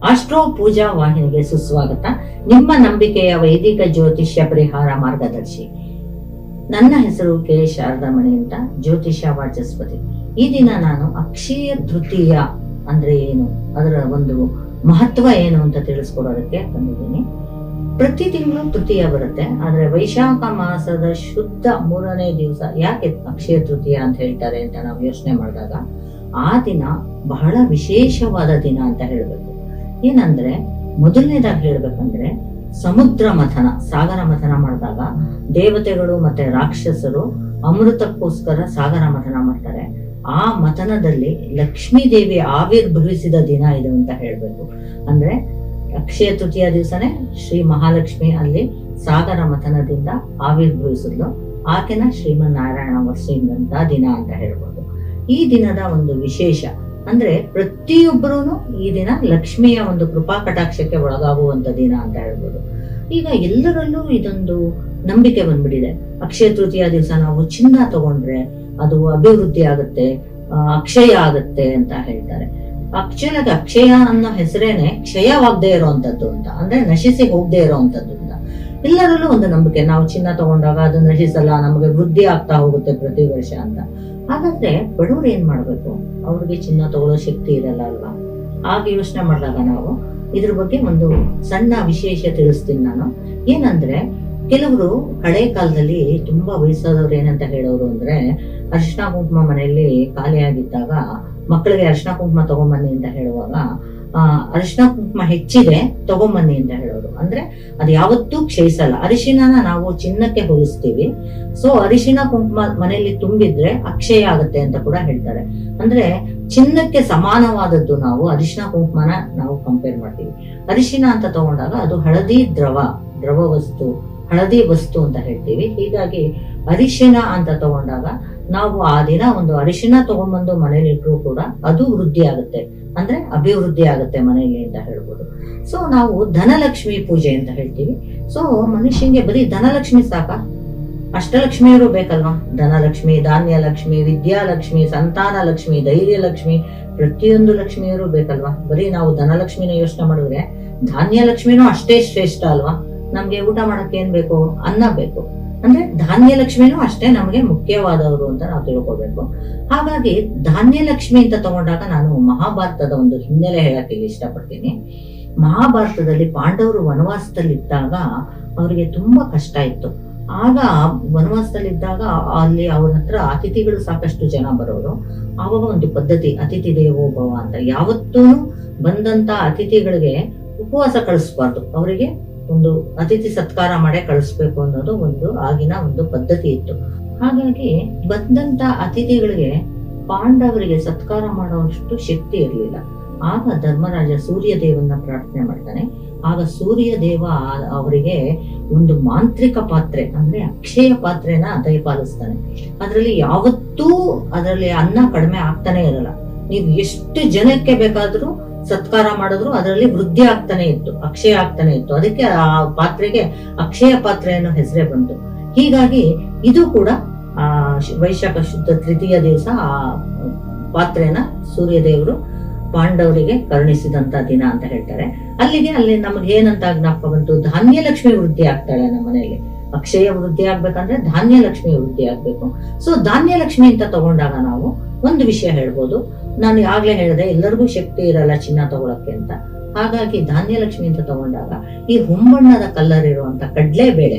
Astro ಪೂಜಾ ವಾಹಿನಿಗೆ ಸುಸ್ವಾಗತ. ನಿಮ್ಮ ನಂಬಿಕೆಯ ವೈದಿಕ ಜ್ಯೋತಿಷ್ಯ ಪರಿಹಾರ ಮಾರ್ಗದರ್ಶಿ. ನನ್ನ ಹೆಸರು ಕೆ ಶಾರದಾಮಣಿ ಅಂತ, ಜ್ಯೋತಿಷ್ಯ ವಾಚಸ್ಪತಿ. ಈ ದಿನ ನಾನು ಅಕ್ಷಯ ತೃತೀಯ ಅಂದ್ರೆ ಏನು, ಅದರ ಒಂದು ಮಹತ್ವ ಏನು ಅಂತ ತಿಳಿಸ್ಕೊಡೋದಕ್ಕೆ ಬಂದಿದ್ದೀನಿ. ಪ್ರತಿ ತಿಂಗಳು ತೃತೀಯ ಬರುತ್ತೆ, ಆದ್ರೆ ವೈಶಾಖ ಮಾಸದ ಶುದ್ಧ 3ನೇ ದಿವಸ ಯಾಕೆ ಅಕ್ಷಯ ತೃತೀಯ ಅಂತ ಹೇಳ್ತಾರೆ ಅಂತ ನಾವು ಯೋಚನೆ ಮಾಡಿದಾಗ, ಆ ದಿನ ಬಹಳ ವಿಶೇಷವಾದ ದಿನ ಅಂತ ಹೇಳ್ಬೇಕು. ಏನಂದ್ರೆ, ಮೊದಲನೇದಾಗಿ ಹೇಳ್ಬೇಕಂದ್ರೆ ಸಮುದ್ರ ಮಥನ, ಸಾಗರ ಮಥನ ಮಾಡಿದಾಗ ದೇವತೆಗಳು ಮತ್ತೆ ರಾಕ್ಷಸರು ಅಮೃತಕ್ಕೋಸ್ಕರ ಸಾಗರ ಮಥನ ಮಾಡ್ತಾರೆ. ಆ ಮಥನದಲ್ಲಿ ಲಕ್ಷ್ಮೀ ದೇವಿ ಆವಿರ್ಭವಿಸಿದ ದಿನ ಇದು ಅಂತ ಹೇಳ್ಬೇಕು. ಅಂದ್ರೆ ಅಕ್ಷಯ ತೃತೀಯ ದಿವಸನೇ ಶ್ರೀ ಮಹಾಲಕ್ಷ್ಮಿ ಅಲ್ಲಿ ಸಾಗರ ಮಥನದಿಂದ ಆವಿರ್ಭವಿಸಿದ್ಲು. ಆಕೆನ ಶ್ರೀಮನ್ ನಾರಾಯಣ ವಸಿದಂತ ದಿನ ಅಂತ ಹೇಳ್ಬೋದು. ಈ ದಿನದ ಒಂದು ವಿಶೇಷ ಅಂದ್ರೆ ಪ್ರತಿಯೊಬ್ಬರೂ ಈ ದಿನ ಲಕ್ಷ್ಮಿಯ ಒಂದು ಕೃಪಾ ಕಟಾಕ್ಷಕ್ಕೆ ಒಳಗಾಗುವಂತ ದಿನ ಅಂತ ಹೇಳ್ಬೋದು. ಈಗ ಎಲ್ಲರಲ್ಲೂ ಇದೊಂದು ನಂಬಿಕೆ ಬಂದ್ಬಿಟ್ಟಿದೆ, ಅಕ್ಷಯ ತೃತೀಯ ದಿವಸ ನಾವು ಚಿನ್ನ ತಗೊಂಡ್ರೆ ಅದು ಅಭಿವೃದ್ಧಿ ಆಗುತ್ತೆ, ಅಕ್ಷಯ ಆಗುತ್ತೆ ಅಂತ ಹೇಳ್ತಾರೆ. ಆಕ್ಚುಲಾಗಿ ಅಕ್ಷಯ ಅನ್ನೋ ಹೆಸರೇನೆ ಕ್ಷಯವಾಗದೆ ಇರೋವಂಥದ್ದು ಅಂತ, ಅಂದ್ರೆ ನಶಿಸಿ ಹೋಗದೆ ಇರೋವಂಥದ್ದು ಅಂತ ಎಲ್ಲರಲ್ಲೂ ಒಂದು ನಂಬಿಕೆ. ನಾವು ಚಿನ್ನ ತಗೊಂಡಾಗ ಅದು ನಶಿಸಲ್ಲ, ನಮಗೆ ವೃದ್ಧಿ ಆಗ್ತಾ ಹೋಗುತ್ತೆ ಪ್ರತಿ ವರ್ಷ ಅಂತ. ಹಾಗಾದ್ರೆ ಬಡವರು ಏನ್ ಮಾಡ್ಬೇಕು? ಅವ್ರಿಗೆ ಚಿನ್ನ ತಗೊಳ್ಳೋ ಶಕ್ತಿ ಇರಲ್ಲ ಅಲ್ವಾ? ಆಗ ಯೋಚನೆ ಮಾಡಿದಾಗ ನಾವು ಇದ್ರ ಬಗ್ಗೆ ಒಂದು ಸಣ್ಣ ವಿಶೇಷ ತಿಳಿಸ್ತೀನಿ ನಾನು. ಏನಂದ್ರೆ, ಕೆಲವರು ಹಳೆ ಕಾಲದಲ್ಲಿ ತುಂಬಾ ವಯಸ್ಸಾದವ್ರು ಏನಂತ ಹೇಳೋರು ಅಂದ್ರೆ, ಅರಿಶಿನ ಕುಂಕುಮ ಮನೆಯಲ್ಲಿ ಖಾಲಿಯಾಗಿದ್ದಾಗ ಮಕ್ಕಳಿಗೆ ಅರಿಶಿನ ಕುಂಕುಮ ತಗೊಂಬನ್ನಿ ಅಂತ ಹೇಳುವಾಗ, ಅರಿಶಿನ ಕುಂಕುಮ ಹೆಚ್ಚಿದೆ ತಗೊಂಬನ್ನಿ ಅಂತ ಹೇಳೋರು. ಅಂದ್ರೆ ಅದು ಯಾವತ್ತೂ ಕ್ಷಯಿಸಲ್ಲ. ಅರಿಶಿಣನ ನಾವು ಚಿನ್ನಕ್ಕೆ ಹೋಲಿಸ್ತೀವಿ. ಸೊ ಅರಿಶಿನ ಕುಂಕುಮ ಮನೆಯಲ್ಲಿ ತುಂಬಿದ್ರೆ ಅಕ್ಷಯ ಆಗುತ್ತೆ ಅಂತ ಕೂಡ ಹೇಳ್ತಾರೆ. ಅಂದ್ರೆ ಚಿನ್ನಕ್ಕೆ ಸಮಾನವಾದದ್ದು ನಾವು ಅರಿಶಿನ ಕುಂಕುಮನ ನಾವು ಕಂಪೇರ್ ಮಾಡ್ತೀವಿ. ಅರಿಶಿನ ಅಂತ ತಗೊಂಡಾಗ ಅದು ಹಳದಿ ದ್ರವ ವಸ್ತು, ಹಳದಿ ವಸ್ತು ಅಂತ ಹೇಳ್ತೀವಿ. ಹೀಗಾಗಿ ಅರಿಶಿನ ಅಂತ ತಗೊಂಡಾಗ ನಾವು ಆ ದಿನ ಒಂದು ಅರಿಶಿನ ತಗೊಂಡ್ಬಂದು ಮನೇಲಿ ಇಟ್ರು ಕೂಡ ಅದು ವೃದ್ಧಿ ಆಗುತ್ತೆ, ಅಂದ್ರೆ ಅಭಿವೃದ್ಧಿ ಆಗುತ್ತೆ ಮನೆಯಲ್ಲಿ ಅಂತ ಹೇಳ್ಬೋದು. ಸೊ ನಾವು ಧನಲಕ್ಷ್ಮಿ ಪೂಜೆ ಅಂತ ಹೇಳ್ತೀವಿ. ಸೊ ಮನುಷ್ಯಂಗೆ ಬರೀ ಧನಲಕ್ಷ್ಮಿ ಸಾಕ? ಅಷ್ಟಲಕ್ಷ್ಮಿಯರು ಬೇಕಲ್ವಾ? ಧನಲಕ್ಷ್ಮಿ, ಧಾನ್ಯಲಕ್ಷ್ಮಿ, ವಿದ್ಯಾಲಕ್ಷ್ಮಿ, ಸಂತಾನ ಲಕ್ಷ್ಮಿ, ಧೈರ್ಯ ಲಕ್ಷ್ಮಿ, ಪ್ರತಿಯೊಂದು ಲಕ್ಷ್ಮಿಯರು ಬೇಕಲ್ವಾ? ಬರೀ ನಾವು ಧನಲಕ್ಷ್ಮಿನ ಯೋಚನೆ ಮಾಡಿದ್ರೆ ಧಾನ್ಯಲಕ್ಷ್ಮಿನೂ ಅಷ್ಟೇ ಶ್ರೇಷ್ಠ ಅಲ್ವಾ? ನಮ್ಗೆ ಊಟ ಮಾಡಕ್ಕೆ ಏನ್ ಬೇಕು? ಅನ್ನ ಬೇಕು. ಅಂದ್ರೆ ಧಾನ್ಯಲಕ್ಷ್ಮಿನೂ ಅಷ್ಟೇ ನಮಗೆ ಮುಖ್ಯವಾದವರು ಅಂತ ನಾವು ತಿಳ್ಕೊಬೇಕು. ಹಾಗಾಗಿ ಧಾನ್ಯಲಕ್ಷ್ಮಿ ಅಂತ ತಗೊಂಡಾಗ ನಾನು ಮಹಾಭಾರತದ ಒಂದು ಹಿನ್ನೆಲೆ ಹೇಳಕ್ಕೆ ಇಷ್ಟಪಡ್ತೀನಿ. ಮಹಾಭಾರತದಲ್ಲಿ ಪಾಂಡವರು ವನವಾಸದಲ್ಲಿದ್ದಾಗ ಅವರಿಗೆ ತುಂಬಾ ಕಷ್ಟ ಇತ್ತು. ಆಗ ವನವಾಸದಲ್ಲಿದ್ದಾಗ ಅಲ್ಲಿ ಅವ್ರ ಹತ್ರ ಅತಿಥಿಗಳು ಸಾಕಷ್ಟು ಜನ ಬರೋರು. ಆವಾಗ ಒಂದು ಪದ್ಧತಿ, ಅತಿಥಿ ದೇವೋಭವ ಅಂತ. ಯಾವತ್ತೂ ಬಂದಂತ ಅತಿಥಿಗಳಿಗೆ ಉಪವಾಸ ಕಳಿಸ್ಬಾರ್ದು, ಅವರಿಗೆ ಒಂದು ಅತಿಥಿ ಸತ್ಕಾರ ಮಾಡೇ ಕಳಿಸ್ಬೇಕು ಅನ್ನೋದು ಒಂದು ಆಗಿನ ಒಂದು ಪದ್ಧತಿ ಇತ್ತು. ಹಾಗಾಗಿ ಬಂದಂತ ಅತಿಥಿಗಳಿಗೆ ಪಾಂಡವರಿಗೆ ಸತ್ಕಾರ ಮಾಡುವಷ್ಟು ಶಕ್ತಿ ಇರಲಿಲ್ಲ. ಆಗ ಧರ್ಮರಾಜ ಸೂರ್ಯದೇವನ್ನ ಪ್ರಾರ್ಥನೆ ಮಾಡ್ತಾನೆ. ಆಗ ಸೂರ್ಯದೇವ ಅವರಿಗೆ ಒಂದು ಮಾಂತ್ರಿಕ ಪಾತ್ರೆ, ಅಂದ್ರೆ ಅಕ್ಷಯ ಪಾತ್ರೆನ ದಯಪಾಲಿಸ್ತಾನೆ. ಅದರಲ್ಲಿ ಯಾವತ್ತೂ ಅದರಲ್ಲಿ ಅನ್ನ ಕಡಿಮೆ ಆಗ್ತಾನೆ ಇರಲ್ಲ. ನೀವು ಎಷ್ಟು ಜನಕ್ಕೆ ಬೇಕಾದ್ರೂ ಸತ್ಕಾರ ಮಾಡಿದ್ರು ಅದರಲ್ಲಿ ವೃದ್ಧಿ ಆಗ್ತಾನೆ ಇತ್ತು, ಅಕ್ಷಯ ಆಗ್ತಾನೆ ಇತ್ತು. ಅದಕ್ಕೆ ಆ ಪಾತ್ರೆಗೆ ಅಕ್ಷಯ ಪಾತ್ರೆ ಅನ್ನೋ ಹೆಸರೇ ಬಂತು. ಹೀಗಾಗಿ ಇದು ಕೂಡ ವೈಶಾಖ ಶುದ್ಧ ತೃತೀಯ ದಿವಸ ಆ ಪಾತ್ರೆನ ಸೂರ್ಯದೇವರು ಪಾಂಡವರಿಗೆ ಕರುಣಿಸಿದಂತ ದಿನ ಅಂತ ಹೇಳ್ತಾರೆ. ಅಲ್ಲಿ ನಮ್ಗೆ ಏನಂತ ಜ್ಞಾಪಕ ಬಂತು? ಧಾನ್ಯಲಕ್ಷ್ಮಿ ವೃದ್ಧಿ ಆಗ್ತಾಳೆ ನಮ್ಮ ಮನೆಯಲ್ಲಿ. ಅಕ್ಷಯ ವೃದ್ಧಿ ಆಗ್ಬೇಕಂದ್ರೆ ಧಾನ್ಯಲಕ್ಷ್ಮಿ ವೃದ್ಧಿ ಆಗ್ಬೇಕು. ಸೊ ಧಾನ್ಯಲಕ್ಷ್ಮಿ ಅಂತ ತಗೊಂಡಾಗ ನಾವು ಒಂದು ವಿಷಯ ಹೇಳ್ಬೋದು. ನಾನು ಆಗ್ಲೇ ಹೇಳಿದೆ, ಎಲ್ಲರಿಗೂ ಶಕ್ತಿ ಇರಲ್ಲ ಚಿನ್ನ ತಗೊಳಕ್ಕೆ ಅಂತ. ಹಾಗಾಗಿ ಧಾನ್ಯಲಕ್ಷ್ಮಿ ಅಂತ ತಗೊಂಡಾಗ ಈ ಹೊಂಬಣ್ಣದ ಕಲ್ಲರ್ ಇರುವಂತ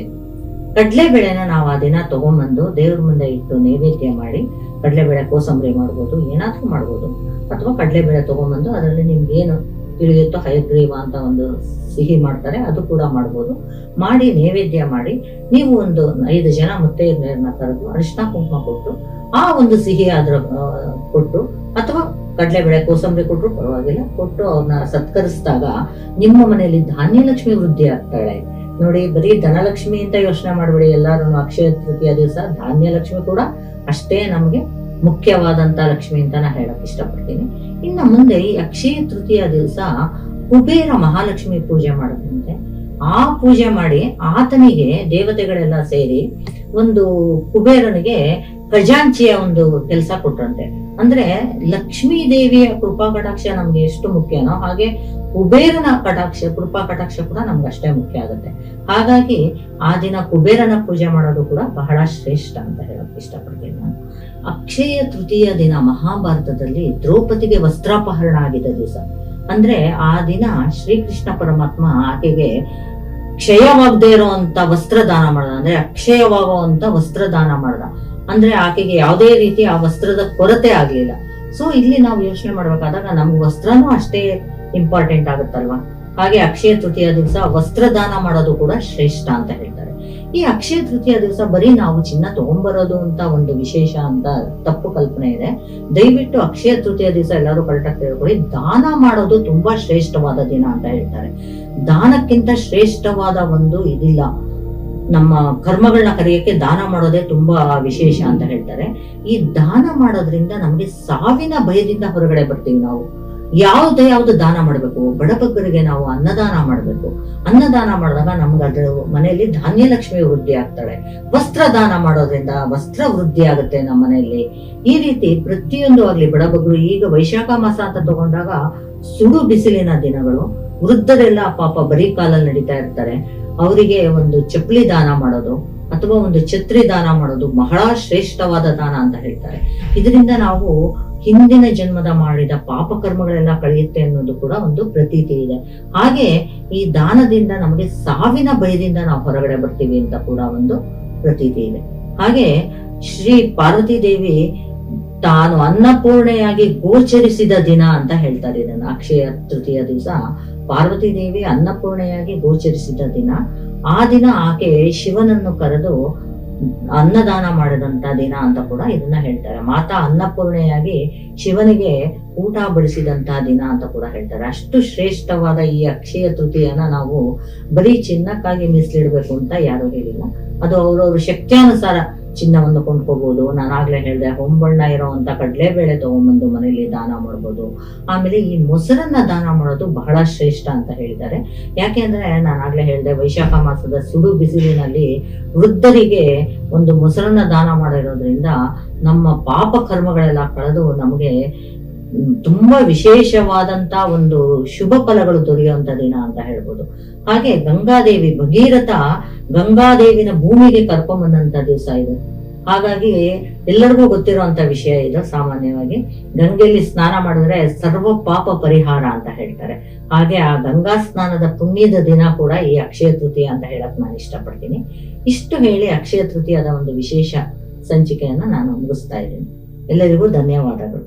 ಕಡ್ಲೆಬೇಳೆನ ನಾವು ಆ ದಿನ ತಗೊಂಡ್ಬಂದು ದೇವ್ರ ಮುಂದೆ ಇಟ್ಟು ನೈವೇದ್ಯ ಮಾಡಿ, ಕಡ್ಲೆಬೇಳೆ ಕೋಸಂಬರಿ ಮಾಡ್ಬೋದು, ಏನಾದ್ರೂ ಮಾಡ್ಬೋದು. ಅಥವಾ ಕಡ್ಲೆಬೇಳೆ ತಗೊಂಡ್ಬಂದು ಅದರಲ್ಲಿ ನಿಮ್ಗೆ ಏನು ತಿಳಿಯುತ್ತೋ, ಹಯಗ್ರೀವ ಅಂತ ಒಂದು ಸಿಹಿ ಮಾಡ್ತಾರೆ, ಅದು ಕೂಡ ಮಾಡ್ಬೋದು. ಮಾಡಿ ನೈವೇದ್ಯ ಮಾಡಿ ನೀವು ಒಂದು 5 ಜನ ಮುತ್ತೈದೆಯರನ್ನ ಕರೆದು ಅರಿಶಿನ ಕುಂಕುಮ ಕೊಟ್ಟು, ಆ ಒಂದು ಸಿಹಿ ಆದ್ರ ಕೊಟ್ಟು, ಅಥವಾ ಕಡ್ಲೆಬೇಳೆ ಕೋಸಂಬರಿ ಕೊಟ್ಟರು ಪರವಾಗಿಲ್ಲ, ಕೊಟ್ಟು ಅವ್ರನ್ನ ಸತ್ಕರಿಸಿದಾಗ ನಿಮ್ಮ ಮನೆಯಲ್ಲಿ ಧಾನ್ಯಲಕ್ಷ್ಮಿ ವೃದ್ಧಿ ಆಗ್ತಾಳೆ. ನೋಡಿ, ಬರೀ ಧನಲಕ್ಷ್ಮಿ ಅಂತ ಯೋಚನೆ ಮಾಡ್ಬೇಡಿ ಎಲ್ಲಾರು. ಅಕ್ಷಯ ತೃತೀಯ ದಿವಸ ಧಾನ್ಯಲಕ್ಷ್ಮಿ ಕೂಡ ಅಷ್ಟೇ ನಮ್ಗೆ ಮುಖ್ಯವಾದಂತ ಲಕ್ಷ್ಮಿ ಅಂತ ನಾ ಹೇಳಕ್ ಇಷ್ಟಪಡ್ತೀನಿ. ಇನ್ನು ಮುಂದೆ ಈ ಅಕ್ಷಯ ತೃತೀಯ ದಿವಸ ಕುಬೇರ ಮಹಾಲಕ್ಷ್ಮಿ ಪೂಜೆ ಮಾಡೋದಂತೆ. ಆ ಪೂಜೆ ಮಾಡಿ ಆತನಿಗೆ ದೇವತೆಗಳೆಲ್ಲ ಸೇರಿ ಒಂದು ಕುಬೇರನಿಗೆ ಖಜಾಂಚಿಯ ಒಂದು ಕೆಲಸ ಕೊಟ್ರಂತೆ. ಅಂದ್ರೆ ಲಕ್ಷ್ಮೀ ದೇವಿಯ ಕೃಪಾ ಕಟಾಕ್ಷ ನಮ್ಗೆ ಎಷ್ಟು ಮುಖ್ಯನೋ ಹಾಗೆ ಕುಬೇರನ ಕಟಾಕ್ಷ ಕೃಪಾ ಕಟಾಕ್ಷ ಕೂಡ ನಮ್ಗೆ ಅಷ್ಟೇ ಮುಖ್ಯ ಆಗುತ್ತೆ. ಹಾಗಾಗಿ ಆ ದಿನ ಕುಬೇರನ ಪೂಜೆ ಮಾಡೋದು ಕೂಡ ಬಹಳ ಶ್ರೇಷ್ಠ ಅಂತ ಹೇಳಕ್ ಇಷ್ಟಪಡ್ತೀನಿ ನಾನು. ಅಕ್ಷಯ ತೃತೀಯ ದಿನ ಮಹಾಭಾರತದಲ್ಲಿ ದ್ರೌಪದಿಗೆ ವಸ್ತ್ರಾಪಹರಣ ಆಗಿದ್ದ ದಿವಸ. ಅಂದ್ರೆ ಆ ದಿನ ಶ್ರೀಕೃಷ್ಣ ಪರಮಾತ್ಮ ಆಕೆಗೆ ಕ್ಷಯವಾಗದೆ ಇರುವಂತ ವಸ್ತ್ರ ದಾನ ಮಾಡ್ದ, ಅಂದ್ರೆ ಅಕ್ಷಯವಾಗುವಂತ ವಸ್ತ್ರ ದಾನ ಮಾಡ್ದ. ಅಂದ್ರೆ ಆಕೆಗೆ ಯಾವುದೇ ರೀತಿ ಆ ವಸ್ತ್ರದ ಕೊರತೆ ಆಗ್ಲಿಲ್ಲ. ಸೊ ಇಲ್ಲಿ ನಾವು ಯೋಚನೆ ಮಾಡ್ಬೇಕಾದಾಗ ನಮ್ಗೆ ವಸ್ತ್ರನೂ ಅಷ್ಟೇ ಇಂಪಾರ್ಟೆಂಟ್ ಆಗುತ್ತಲ್ವಾ. ಹಾಗೆ ಅಕ್ಷಯ ತೃತೀಯ ದಿವಸ ವಸ್ತ್ರ ದಾನ ಮಾಡೋದು ಕೂಡ ಶ್ರೇಷ್ಠ ಅಂತ ಹೇಳ್ತಾರೆ. ಈ ಅಕ್ಷಯ ತೃತೀಯ ದಿವಸ ಬರೀ ನಾವು ಚಿನ್ನ ತಗೊಂಡ್ಬರೋದು ಅಂತ ಒಂದು ವಿಶೇಷ ಅಂತ ತಪ್ಪು ಕಲ್ಪನೆ ಇದೆ. ದಯವಿಟ್ಟು ಅಕ್ಷಯ ತೃತೀಯ ದಿವಸ ಎಲ್ಲರೂ ಕರೆಕ್ಟಾಗಿ ತಿಳ್ಕೊಳ್ಳಿ, ದಾನ ಮಾಡೋದು ತುಂಬಾ ಶ್ರೇಷ್ಠವಾದ ದಿನ ಅಂತ ಹೇಳ್ತಾರೆ. ದಾನಕ್ಕಿಂತ ಶ್ರೇಷ್ಠವಾದ ಒಂದು ಇದಿಲ್ಲ. ನಮ್ಮ ಕರ್ಮಗಳನ್ನ ಕರೆಯಕ್ಕೆ ದಾನ ಮಾಡೋದೇ ತುಂಬಾ ವಿಶೇಷ ಅಂತ ಹೇಳ್ತಾರೆ. ಈ ದಾನ ಮಾಡೋದ್ರಿಂದ ನಮ್ಗೆ ಸಾವಿನ ಭಯದಿಂದ ಹೊರಗಡೆ ಬರ್ತೀವಿ ನಾವು. ಯಾವ್ದು ದಾನ ಮಾಡ್ಬೇಕು, ಬಡಬಗ್ಗರಿಗೆ ನಾವು ಅನ್ನದಾನ ಮಾಡ್ಬೇಕು. ಅನ್ನದಾನ ಮಾಡಿದಾಗ ನಮ್ಗೆ ಅದ್ರ ಮನೆಯಲ್ಲಿ ಧಾನ್ಯ ಲಕ್ಷ್ಮಿ ವೃದ್ಧಿ ಆಗ್ತಾಳೆ. ವಸ್ತ್ರ ದಾನ ಮಾಡೋದ್ರಿಂದ ವಸ್ತ್ರ ವೃದ್ಧಿ ಆಗುತ್ತೆ ನಮ್ಮ ಮನೆಯಲ್ಲಿ. ಈ ರೀತಿ ಪ್ರತಿಯೊಂದು ಆಗ್ಲಿ ಬಡಬಗ್ಗರು, ಈಗ ವೈಶಾಖ ಮಾಸ ಅಂತ ತಗೊಂಡಾಗ ಸುಡು ಬಿಸಿಲಿನ ದಿನಗಳು, ವೃದ್ಧರೆಲ್ಲ ಪಾಪ ಬರೀ ಕಾಲಲ್ಲಿ ನಡೀತಾ ಇರ್ತಾರೆ. ಅವರಿಗೆ ಒಂದು ಚಪ್ಪಲಿ ದಾನ ಮಾಡೋದು ಅಥವಾ ಒಂದು ಛತ್ರಿ ದಾನ ಮಾಡೋದು ಬಹಳ ಶ್ರೇಷ್ಠವಾದ ದಾನ ಅಂತ ಹೇಳ್ತಾರೆ. ಇದರಿಂದ ನಾವು ಹಿಂದಿನ ಜನ್ಮದ ಮಾಡಿದ ಪಾಪ ಕರ್ಮಗಳೆಲ್ಲ ಕಳೆಯುತ್ತೆ ಅನ್ನೋದು ಕೂಡ ಒಂದು ಪ್ರತೀತಿ ಇದೆ. ಹಾಗೆ ಈ ದಾನದಿಂದ ನಮಗೆ ಸಾವಿನ ಭಯದಿಂದ ನಾವು ಹೊರಗಡೆ ಬರ್ತೀವಿ ಅಂತ ಕೂಡ ಒಂದು ಪ್ರತೀತಿ ಇದೆ. ಹಾಗೆ ಶ್ರೀ ಪಾರ್ವತಿ ದೇವಿ ತಾನು ಅನ್ನಪೂರ್ಣೆಯಾಗಿ ಗೋಚರಿಸಿದ ದಿನ ಅಂತ ಹೇಳ್ತಾರೆ ಇದನ್ನ. ಅಕ್ಷಯ ತೃತೀಯ ದಿವಸ ಪಾರ್ವತಿ ದೇವಿ ಅನ್ನಪೂರ್ಣೆಯಾಗಿ ಗೋಚರಿಸಿದ ದಿನ. ಆ ದಿನ ಆಕೆ ಶಿವನನ್ನು ಕರೆದು ಅನ್ನದಾನ ಮಾಡಿದಂತ ದಿನ ಅಂತ ಕೂಡ ಇದನ್ನ ಹೇಳ್ತಾರೆ. ಮಾತಾ ಅನ್ನಪೂರ್ಣೆಯಾಗಿ ಶಿವನಿಗೆ ಊಟ ಬಡಿಸಿದಂತ ದಿನ ಅಂತ ಕೂಡ ಹೇಳ್ತಾರೆ. ಅಷ್ಟು ಶ್ರೇಷ್ಠವಾದ ಈ ಅಕ್ಷಯ ತೃತೀಯನ ನಾವು ಬರೀ ಚಿನ್ನಕ್ಕಾಗಿ ಮೀಸಲಿಡ್ಬೇಕು ಅಂತ ಯಾರು ಹೇಳಿಲ್ಲ. ಅದು ಅವ್ರವ್ರ ಶಕ್ತಿಯಾನುಸಾರ ಚಿನ್ನವನ್ನು ಕೊಂಡ್ಕೋಬಹುದು. ನಾನಾಗ್ಲೇ ಹೇಳಿದೆ, ಹೊಂಬಣ್ಣ ಇರೋವಂತ ಕಡ್ಲೆಬೇಳೆ ತಗೊಂಡ್ಬಂದು ಮನೇಲಿ ದಾನ ಮಾಡ್ಬೋದು. ಆಮೇಲೆ ಈ ಮೊಸರನ್ನ ದಾನ ಮಾಡೋದು ಬಹಳ ಶ್ರೇಷ್ಠ ಅಂತ ಹೇಳಿದ್ದಾರೆ. ಯಾಕೆಂದ್ರೆ ನಾನಾಗ್ಲೇ ಹೇಳಿದೆ, ವೈಶಾಖ ಮಾಸದ ಸುಡು ಬಿಸಿಲಿನಲ್ಲಿ ವೃದ್ಧರಿಗೆ ಒಂದು ಮೊಸರನ್ನ ದಾನ ಮಾಡಿರೋದ್ರಿಂದ ನಮ್ಮ ಪಾಪ ಕರ್ಮಗಳೆಲ್ಲ ಕಳೆದು ನಮಗೆ ತುಂಬಾ ವಿಶೇಷವಾದಂತ ಒಂದು ಶುಭ ಫಲಗಳು ದೊರೆಯುವಂತ ದಿನ ಅಂತ ಹೇಳ್ಬೋದು. ಹಾಗೆ ಗಂಗಾದೇವಿ ಭಗೀರಥ ಗಂಗಾದೇವಿನ ಭೂಮಿಗೆ ಕರ್ಕೊಂಡ್ಬಂದಂತ ದಿವಸ ಇದು. ಹಾಗಾಗಿ ಎಲ್ಲರಿಗೂ ಗೊತ್ತಿರುವಂತ ವಿಷಯ ಇದು. ಸಾಮಾನ್ಯವಾಗಿ ಗಂಗೆಯಲ್ಲಿ ಸ್ನಾನ ಮಾಡಿದ್ರೆ ಸರ್ವ ಪಾಪ ಪರಿಹಾರ ಅಂತ ಹೇಳ್ತಾರೆ. ಹಾಗೆ ಆ ಗಂಗಾ ಸ್ನಾನದ ಪುಣ್ಯದ ದಿನ ಕೂಡ ಈ ಅಕ್ಷಯ ತೃತೀಯ ಅಂತ ಹೇಳಕ್ ನಾನು ಇಷ್ಟಪಡ್ತೀನಿ. ಇಷ್ಟು ಹೇಳಿ ಅಕ್ಷಯ ತೃತೀಯದ ಒಂದು ವಿಶೇಷ ಸಂಚಿಕೆಯನ್ನ ನಾನು ಮುಗಿಸ್ತಾ ಇದ್ದೀನಿ. ಎಲ್ಲರಿಗೂ ಧನ್ಯವಾದಗಳು.